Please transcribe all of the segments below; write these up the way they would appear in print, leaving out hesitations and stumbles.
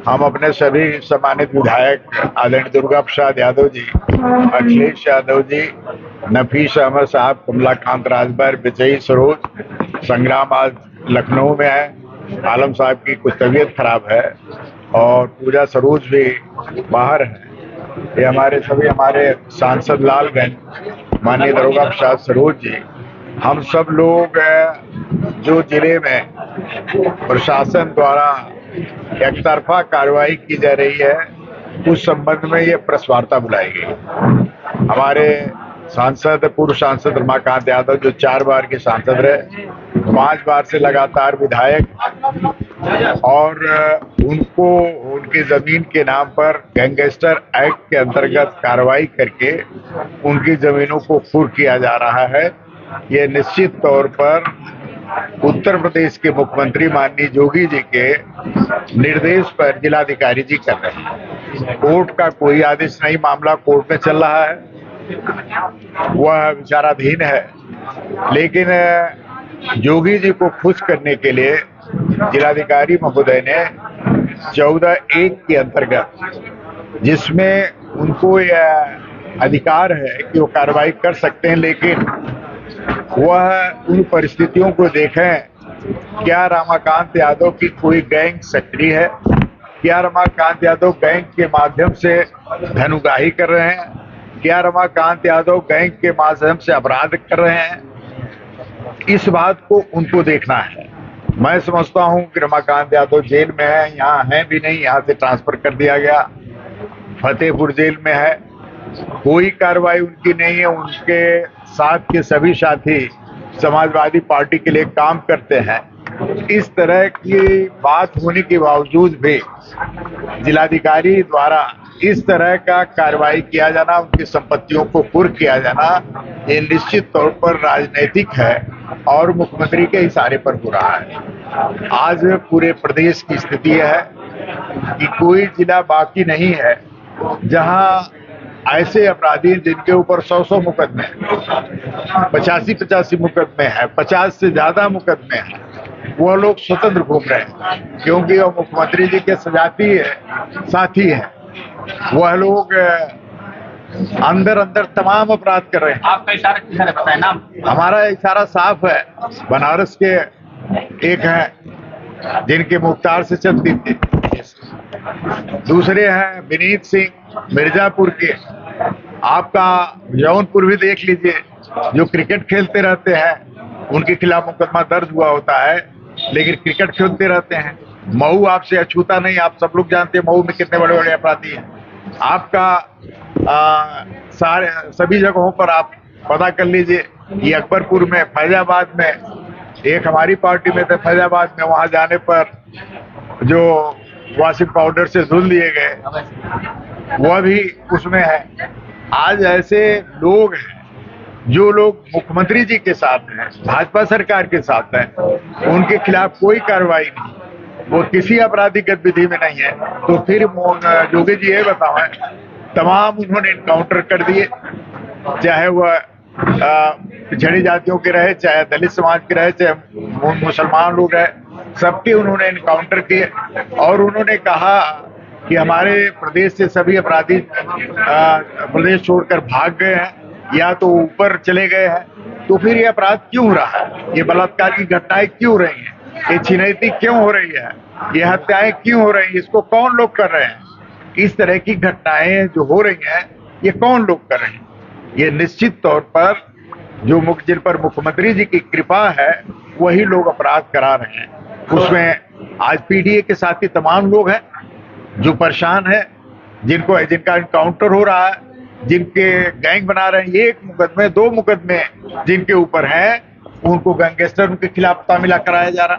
हम अपने सभी सम्मानित विधायक आदरणीय दुर्गा प्रसाद यादव जी, अखिलेश यादव जी, नफीस अहमद साहब, कमलाकांत राजभर, विजयी सरोज, संग्राम आज लखनऊ में है, आलम साहब की कुछ तबीयत खराब है और पूजा सरोज भी बाहर है। ये हमारे सांसद लालगंज माननीय दरोगा प्रसाद सरोज जी, हम सब लोग जो जिले में प्रशासन द्वारा एक तरफा कार्रवाई की जा रही है उस संबंध में ये प्रेस वार्ता बुलाई गई। हमारे पूर्व सांसद रमाकांत यादव जो 4 बार के सांसद रहे, 5 बार से लगातार विधायक, और उनको उनकी जमीन के नाम पर गैंगस्टर एक्ट के अंतर्गत कार्रवाई करके उनकी जमीनों को कुर्क किया जा रहा है। ये निश्चित तौर पर उत्तर प्रदेश के मुख्यमंत्री माननीय योगी जी के निर्देश पर जिलाधिकारी जी कर रहे हैं। कोर्ट का कोई आदेश नहीं, मामला कोर्ट में चल रहा है, वह विचाराधीन है, लेकिन योगी जी को खुश करने के लिए जिलाधिकारी महोदय ने 14(1) के अंतर्गत, जिसमें उनको यह अधिकार है कि वो कार्रवाई कर सकते हैं, लेकिन वह उन परिस्थितियों को देखें। क्या रमाकांत यादव की कोई गैंग सक्रिय है? क्या रमाकांत यादव गैंग के माध्यम से धन कर रहे हैं? क्या रमाकांत यादव गैंग के माध्यम से अपराध कर रहे हैं? इस बात को उनको देखना है। मैं समझता हूं कि रमाकांत यादव जेल में है, यहाँ है भी नहीं, यहाँ से ट्रांसफर कर दिया गया, फतेहपुर जेल में है, कोई कार्रवाई उनकी नहीं है। उनके साथ के सभी साथी समाजवादी पार्टी के लिए काम करते हैं। इस तरह की बात होने के बावजूद भी जिलाधिकारी द्वारा इस तरह का कार्रवाई किया जाना, उनकी संपत्तियों को कुर्क किया जाना, ये निश्चित तौर पर राजनीतिक है और मुख्यमंत्री के इशारे पर हो रहा है। आज पूरे प्रदेश की स्थिति है कि कोई जिला बाकी नहीं है जहां ऐसे अपराधी जिनके ऊपर 100 मुकदमे, 85 मुकदमे हैं, 50 से ज्यादा मुकदमे हैं, वह लोग स्वतंत्र घूम रहे हैं क्योंकि वह मुख्यमंत्री जी के साथी है। वह लोग अंदर तमाम अपराध कर रहे हैं। आपका इशारा किस है, बताएं नाम? हमारा इशारा साफ है। बनारस के एक हैं जिनके मुख्तार से चलती थी, दूसरे हैं विनीत सिंह मिर्जापुर के, आपका जौनपुर भी देख लीजिए, जो क्रिकेट खेलते रहते हैं, उनके खिलाफ मुकदमा दर्ज हुआ होता है लेकिन क्रिकेट खेलते रहते हैं। मऊ आपसे अछूता नहीं, आप सब लोग जानते हैं मऊ में कितने बड़े बड़े अपराधी हैं। आपका सभी जगहों पर आप पता कर लीजिए। ये अकबरपुर में, फैजाबाद में, एक हमारी पार्टी में थे फैजाबाद में, वहां जाने पर जो वॉशिंग पाउडर से धुल दिए गए, वह भी उसमें है। आज ऐसे लोग हैं जो लोग मुख्यमंत्री जी के साथ हैं, भाजपा सरकार के साथ हैं, उनके खिलाफ कोई कार्रवाई नहीं, वो किसी आपराधिक गतिविधि में नहीं है। तो फिर योगी जी ये बताएं, तमाम उन्होंने इनकाउंटर कर दिए, चाहे वह पिछड़ी जातियों के रहे, चाहे दलित समाज के रहे, चाहे मुसलमान लोग रहे, सबके उन्होंने इनकाउंटर किए और उन्होंने कहा कि हमारे प्रदेश से सभी अपराधी प्रदेश छोड़कर भाग गए हैं या तो ऊपर चले गए हैं। तो फिर ये अपराध क्यों हो रहा है? ये बलात्कार की घटनाएं क्यों हो रही हैं? ये छिनैती क्यों हो रही है? ये हत्याएं क्यों हो रही हैं? इसको कौन लोग कर रहे हैं? इस तरह की घटनाएं जो हो रही हैं, ये कौन लोग कर रहे हैं? ये निश्चित तौर पर जिन पर मुख्यमंत्री जी की कृपा है वही लोग अपराध करा रहे हैं। उसमें आज पीडीए के साथी तमाम लोग हैं जो परेशान है, जिनका इनकाउंटर हो रहा है, जिनके गैंग बना रहे हैं। ये 1 मुकदमे 2 मुकदमे जिनके ऊपर हैं, उनको गैंगस्टर के खिलाफ तामिला कराया जा रहा,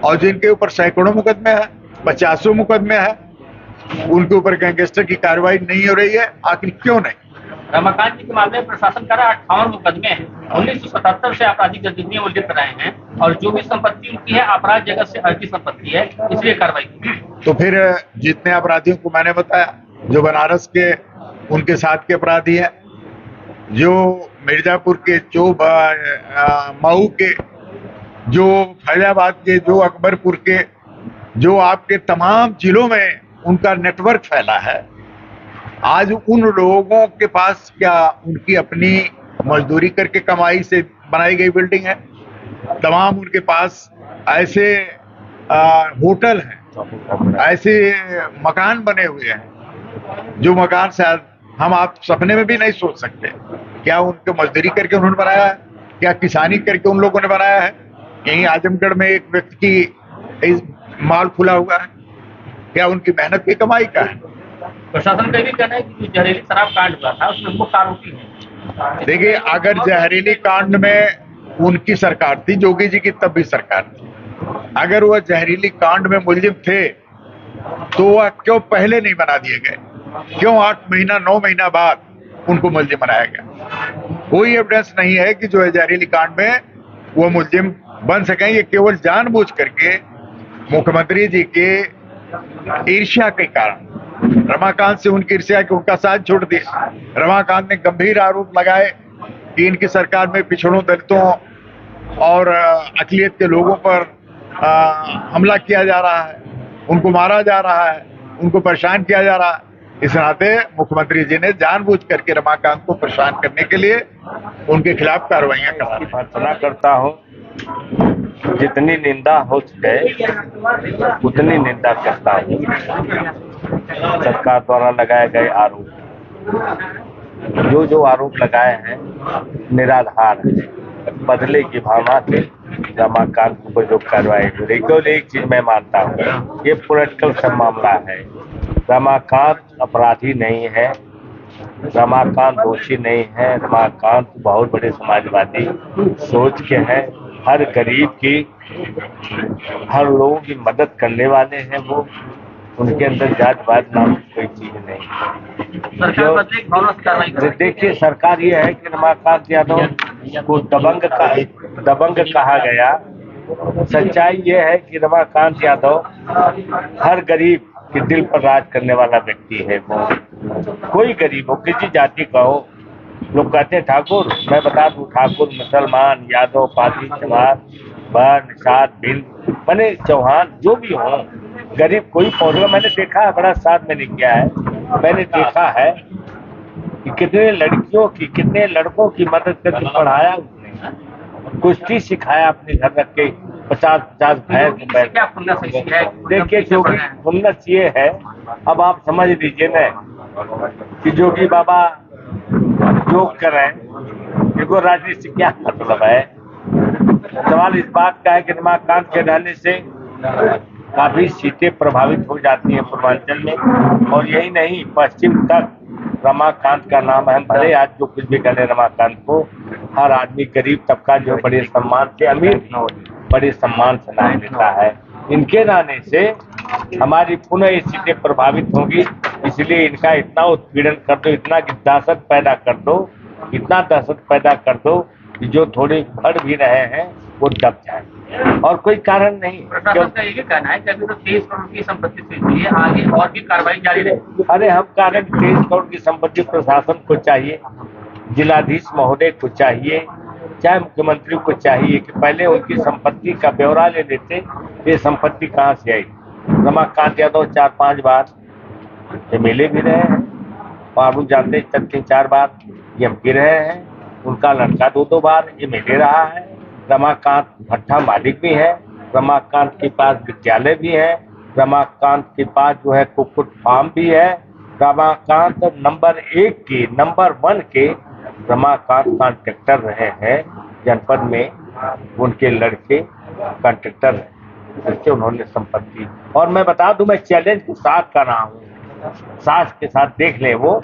और जिनके ऊपर सैकड़ों मुकदमे हैं, 50 मुकदमे हैं, उनके ऊपर गैंगस्टर की कार्रवाई नहीं हो रही है। आखिर क्यों नहीं? रमाकांत जी के मामले में प्रशासन का 58 मुकदमे हैं, 1977 से आपराधिक गतिविधियां उल्लेख रहे हैं और जो भी संपत्ति उनकी है अपराध जगत से हटती संपत्ति है, इसलिए कार्रवाई की। तो फिर जितने अपराधियों को मैंने बताया, जो बनारस के उनके साथ के अपराधी हैं, जो मिर्जापुर के, जो मऊ के, जो फैजाबाद के, जो अकबरपुर के, जो आपके तमाम जिलों में उनका नेटवर्क फैला है। आज उन लोगों के पास क्या उनकी अपनी मजदूरी करके कमाई से बनाई गई बिल्डिंग है? तमाम उनके पास ऐसे होटल हैं, ऐसे मकान बने हुए हैं जो मकान शायद हम आप सपने में भी नहीं सोच सकते। क्या उनको मजदूरी करके उन्होंने बनाया है? क्या किसानी करके उन लोगों ने बनाया है? यहीं आजमगढ़ में एक व्यक्ति की माल खुला हुआ है, क्या उनकी मेहनत की कमाई का है? प्रशासन का भी कहना है कि जो जहरीली शराब कांड हुआ था उसमें मुख्य आरोपी है। देखिए, अगर जहरीली कांड में उनकी सरकार थी, जोगी जी की तब भी सरकार थी, अगर वह जहरीली कांड में मुलजिम थे तो वह क्यों पहले नहीं बना दिए गए? क्यों 8 महीना 9 महीना बाद उनको मुलजिम बनाया गया? कोई एविडेंस नहीं है कि जो है जहरीली कांड में वो मुलजिम बन सकें। ये केवल जानबूझ करके मुख्यमंत्री जी के ईर्ष्या के कारण, रमाकांत से उनकी ईर्ष्या के उनका साथ छोड़ दिया। रमाकांत ने गंभीर आरोप लगाए कि इनकी सरकार में पिछड़ों, दलितों और अकलियत के लोगों पर हमला किया जा रहा है, उनको मारा जा रहा है, उनको परेशान किया जा रहा है। इस नाते मुख्यमंत्री जी ने जानबूझ करके रमाकांत को परेशान करने के लिए उनके खिलाफ कार्रवाइयां करा। प्रार्थना करता हूँ, जितनी निंदा हो सके उतनी निंदा करता हूँ। सरकार द्वारा लगाए गए आरोप, जो आरोप लगाए हैं निराधार है। बदले की भावना से रमाकांत पर जो कार्रवाई हो रही, केवल एक चीज मैं मानता हूँ, ये पॉलिटिकल सब मामला है। रमाकांत अपराधी नहीं है, रमाकांत दोषी नहीं है। रमाकांत बहुत बड़े समाजवादी सोच के हैं, हर गरीब की, हर लोगों की मदद करने वाले हैं वो। उनके अंदर जातवाद नाम की कोई चीज नहीं। देखिए, सरकार ये है कि रमाकांत यादव को दबंग कहा गया। सच्चाई ये है कि रमाकांत यादव हर गरीब के दिल पर राज करने वाला व्यक्ति है। वो कोई गरीब हो, किसी जाति का हो, लोग कहते हैं ठाकुर, मैं बता दूं, ठाकुर, मुसलमान, यादव, पाली, चमार, वर्ण, निषाद, भिल, मैंने चौहान, जो भी हो, गरीब कोई पौधा। मैंने देखा है, बड़ा साथ मैंने किया है, मैंने देखा है कि कितने लड़कियों की, कितने लड़कों की मदद करके पढ़ाया उसने, कुश्ती सिखाया अपने घर रख के, 50-50 भैंस। देखिए, जोगी खुन्नस ये है, अब आप समझ लीजिए ना कि जोगी बाबा योग कर रहे हैं, देखो राजनीति से क्या मतलब है। सवाल इस बात का है कि रमाकांत के रहने से काफी सीटें प्रभावित हो जाती हैं पूर्वांचल में, और यही नहीं, पश्चिम तक रमाकांत का नाम है। भले आज जो कुछ भी करे रमाकांत को, हर आदमी, गरीब तबका जो बड़े सम्मान से, अमीर बड़े सम्मान से नाम लेता है। इनके रहने से हमारी पुनः ये सीटें प्रभावित होंगी, इसलिए इनका इतना उत्पीड़न कर दो, इतना दहशत पैदा कर दो, इतना दहशत पैदा कर दो कि जो थोड़े बढ़ भी रहे हैं वो दब जाए, और कोई कारण नहीं। प्रशासन का ये कहना है कि अभी तो 23 करोड़ की संपत्ति से हुई है, आगे और भी कार्रवाई जारी रहेगी। अरे हम कह रहे हैं 23 करोड़ की संपत्ति प्रशासन को चाहिए, जिलाधीश महोदय को चाहिए, चाहे मुख्यमंत्री को चाहिए कि पहले उनकी संपत्ति का ब्यौरा ले लेते, ये संपत्ति कहाँ से आई। रमाकांत यादव 4-5 बार एमएलए भी रहे हैं, और आप जानते हैं तक 4 बार एमपी रहे हैं। उनका लड़का 2-2 बार एमएलए रहा है। रमाकांत भट्टा मालिक भी है, रमाकांत के पास विद्यालय भी है, रमाकांत के पास जो है कुक्कुट फार्म भी है। रमाकांत नंबर 1 के रमाकांत कॉन्ट्रैक्टर रहे हैं जनपद में, उनके लड़के कॉन्ट्रैक्टर हैं, जिससे उन्होंने संपत्ति। और मैं बता दूं, मैं चैलेंज के साथ कर रहा हूँ, सास के साथ देख ले, वो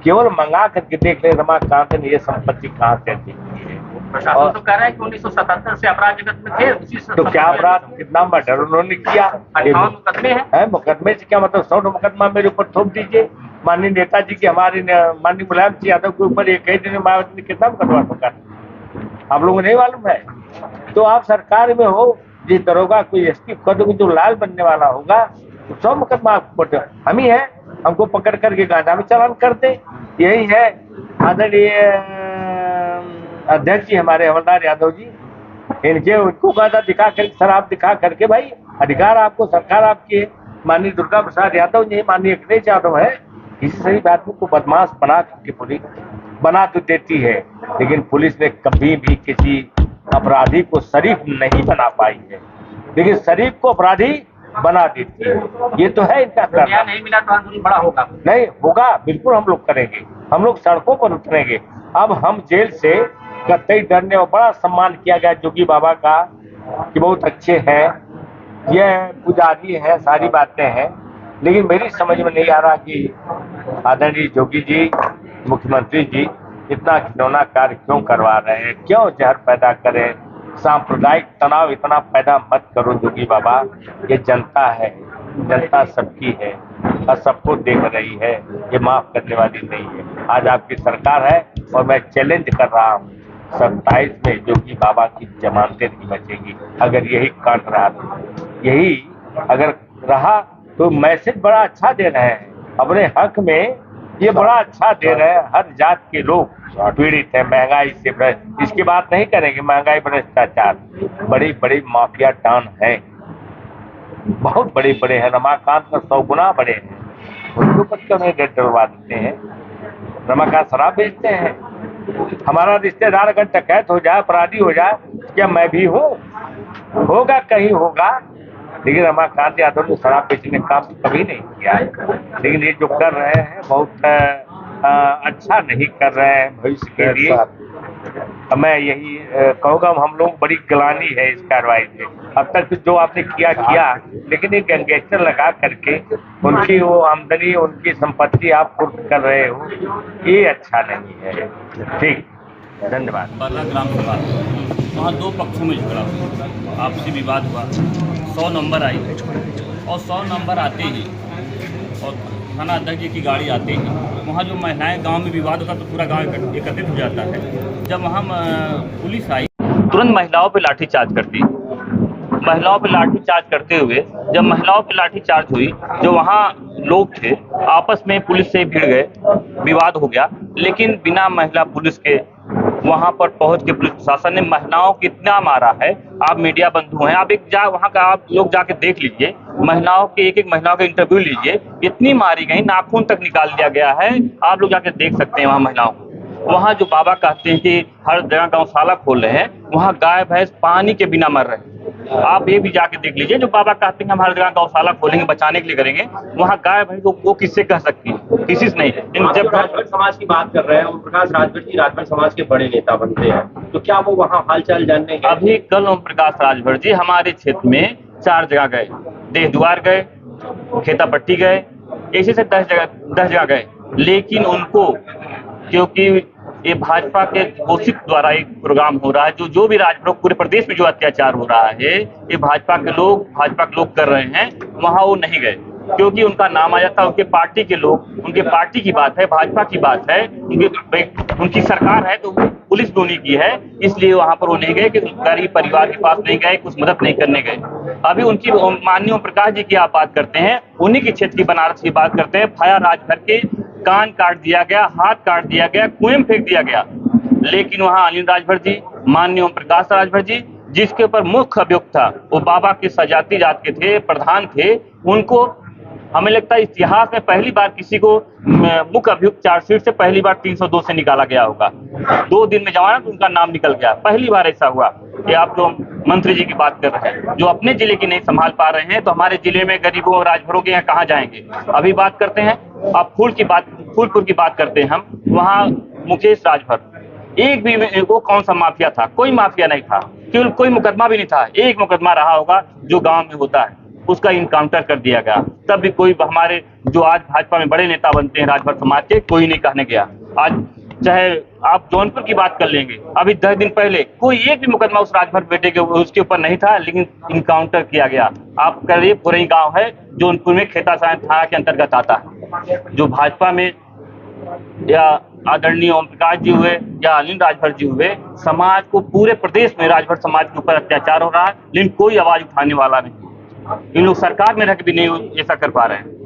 केवल मंगा करके देख ले रमाकांत ने ये संपत्ति कहाँ से दी है। प्रशासन तो कह रहा है कि 1977 से अपराध जगत में थे, उसी तो क्या अपराध, कितना मर्डर उन्होंने किया? 58 मुकदमे हैं। मुकदमे से क्या मतलब? 100 मुकदमा मेरे ऊपर थोप दीजिए। माननीय नेताजी की, हमारे माननीय मुलायम सिंह यादव के ऊपर एक ही दिन मायावती ने कितना मुकदमा ठोका, आप लोगों को नहीं मालूम है? तो आप सरकार में हो, जिस दरोगा कोई एसपी पद जो लाल बनने वाला होगा, तो 100 मुकदमा आपको हम ही है, हमको पकड़ करके गांजा में चालान कर दे। यही है आदरणीय अध्यक्ष जी हमारे अमरनाथ यादव जी, इनके उनको गांजा दिखा कर, शराब दिखा करके, भाई अधिकार आपको, सरकार आपकी है, माननीय दुर्गा प्रसाद यादव जी, माननीय अखिलेश यादव है। किसी शरीफ आदमी को बदमाश बना के पुलिस बना तो देती है, लेकिन पुलिस ने कभी भी किसी अपराधी को शरीफ नहीं बना पाई है, लेकिन शरीफ को अपराधी बना देती है। ये तो है इनका न्याय करना। नहीं मिला तो आंदोलन बड़ा होगा। नहीं होगा, बिल्कुल हम लोग करेंगे, हम लोग सड़कों पर उतरेंगे। अब हम जेल से कतई डरने, और बड़ा सम्मान किया गया जोगी बाबा का कि बहुत अच्छे हैं, ये पुजारी है, सारी बातें हैं, लेकिन मेरी समझ में नहीं आ रहा कि आदरणीय जोगी जी, मुख्यमंत्री जी इतना खिलौना कार्य क्यों करवा रहे हैं, क्यों जहर पैदा करें, सांप्रदायिक तनाव इतना पैदा मत करो जोगी बाबा। ये जनता है, जनता सबकी है और सबको देख रही है, ये माफ करने वाली नहीं है। आज आपकी सरकार है और मैं चैलेंज कर रहा हूँ 27 में जोगी बाबा की जमानतें नहीं बचेगी। अगर यही काट रहा तो, यही अगर रहा तो मैसेज बड़ा अच्छा दे रहे हैं अपने हक में, ये बड़ा अच्छा दे रहे हैं। हर जात के लोग पीड़ित है महंगाई से, इसकी बात नहीं करेंगे, महंगाई भ्रष्टाचार, बड़ी बड़ी माफिया टाउन है, बहुत बड़े बड़े हैं, रमाकांत का 100 गुना बड़े हैं, उनको पर क्यों नहीं रेट डलवा देते हैं? रमाकांत शराब बेचते हैं। हमारा रिश्तेदार अगर डकैत हो जाए, अपराधी हो जाए, क्या मैं भी हूँ? होगा, कहीं होगा, लेकिन रमाकांत यादव ने शराब बेचने का काम कभी नहीं किया है। लेकिन ये जो कर रहे हैं बहुत अच्छा नहीं कर रहे हैं भविष्य के लिए। मैं यही कहूँगा, हम लोग बड़ी गिलानी है इस कार्रवाई से। अब तक जो आपने किया, लेकिन एक गैंगस्टर लगा करके उनकी वो आमदनी, उनकी संपत्ति आप कुर्क कर रहे हो, ये अच्छा नहीं है। ठीक, धन्यवाद। बर्रा ग्राम सभा, वहाँ 2 पक्षों में झगड़ा हुआ, आपसी विवाद हुआ, 100 नंबर आई और 100 नंबर आते ही और थाना अध्यक्ष जी की गाड़ी आते ही वहाँ जो महिलाएं, गांव में विवाद होता तो पूरा गांव एकत्रित हो जाता है। जब वहाँ पुलिस आई, तुरंत महिलाओं पे लाठीचार्ज कर दी। महिलाओं पे लाठीचार्ज करते हुए जब महिलाओं पे लाठीचार्ज हुई, जो वहाँ लोग थे आपस में पुलिस से भिड़ गए, विवाद हो गया। लेकिन बिना महिला पुलिस के वहां पर पहुंच के पुलिस प्रशासन ने महिलाओं को इतना मारा है। आप मीडिया बंधु हैं, आप वहां का आप लोग जाके देख लीजिए, महिलाओं के एक महिलाओं का इंटरव्यू लीजिए, इतनी मारी गई, नाखून तक निकाल दिया गया है। आप लोग जाके देख सकते हैं वहां महिलाओं को। वहां जो बाबा कहते हैं कि हर जगह गौशाला खोल रहे हैं, वहां गाय भैंस पानी के बिना मर रहे हैं। आप ये भी जाके देख लीजिए, जो बाबा कहते हैं हम हर जगह गौशाला खोलेंगे, बचाने के लिए करेंगे, वहाँ गाय भैंस वो किससे कह सकती है? किसी से नहीं है। जब राजभर समाज की बात कर रहे हैं, ओम प्रकाश राजभर जी राजभर समाज के बड़े नेता बनते हैं, तो क्या वो वहाँ हालचाल जानने गए? अभी कल ओम प्रकाश राजभर जी हमारे क्षेत्र में 4 जगह गए, देहद्वार गए, खेतापट्टी गए, ऐसे से 10 जगह गए। लेकिन उनको, क्योंकि ये भाजपा के घोषित द्वारा एक प्रोग्राम हो रहा है, जो भी राजभर पूरे प्रदेश में जो अत्याचार हो रहा है, ये भाजपा के लोग कर रहे हैं, वहां वो नहीं गए, क्योंकि उनका नाम आ जाता है, उनके पार्टी के लोग, उनके पार्टी की बात है, भाजपा की बात है, उनकी सरकार है, तो पुलिस भी उन्हीं की है, इसलिए वहां पर वो नहीं गए कि गरीब परिवार के पास नहीं गए, कुछ मदद नहीं करने गए। अभी उनकी माननीय ओम प्रकाश जी की आप बात करते हैं, उन्हीं के क्षेत्र की बनारस की बात करते हैं, फाया राजभर के कान काट दिया गया, हाथ काट दिया गया, कुएं में फेंक दिया गया। लेकिन वहां अनिल राजभर जी, माननीय ओम प्रकाश राजभर जी, जिसके ऊपर मुख्य अभियुक्त था, वो बाबा के सजाती जात के थे, प्रधान थे, उनको हमें लगता है इतिहास में पहली बार किसी को मुख्य अभियुक्त चार्जशीट से पहली बार 302 से निकाला गया होगा। 2 दिन में जमानत, उनका नाम निकल गया, पहली बार ऐसा हुआ। कि आप जो मंत्री जी की बात कर रहे हैं, जो अपने जिले की नहीं संभाल पा रहे हैं, तो हमारे जिले में गरीबों और राजभरों के यहाँ कहाँ जाएंगे? अभी बात करते हैं, अब फूलपुर की बात करते हैं हम, वहाँ मुकेश राजभर, एक भी वो कौन सा माफिया था? कोई माफिया नहीं था, केवल कोई मुकदमा भी नहीं था। एक मुकदमा रहा होगा जो गांव में होता है, उसका इनकाउंटर कर दिया गया, तब भी कोई हमारे जो आज भाजपा में बड़े नेता बनते हैं राजभर समाज के, कोई नहीं कहने गया। आज चाहे आप जौनपुर की बात कर लेंगे, अभी 10 दिन पहले कोई एक भी मुकदमा उस राजभर बेटे के उसके ऊपर नहीं था, लेकिन इनकाउंटर किया गया। आप करिए, पुरई गांव है जौनपुर में, खेतासायन थाना के अंतर्गत आता है। जो भाजपा में या आदरणीय ओम प्रकाश जी हुए या अनिल राजभर जी हुए, समाज को, पूरे प्रदेश में राजभर समाज के ऊपर अत्याचार हो रहा है, लेकिन कोई आवाज उठाने वाला नहीं। इन लोग सरकार में रह के भी नहीं ऐसा कर पा रहे हैं।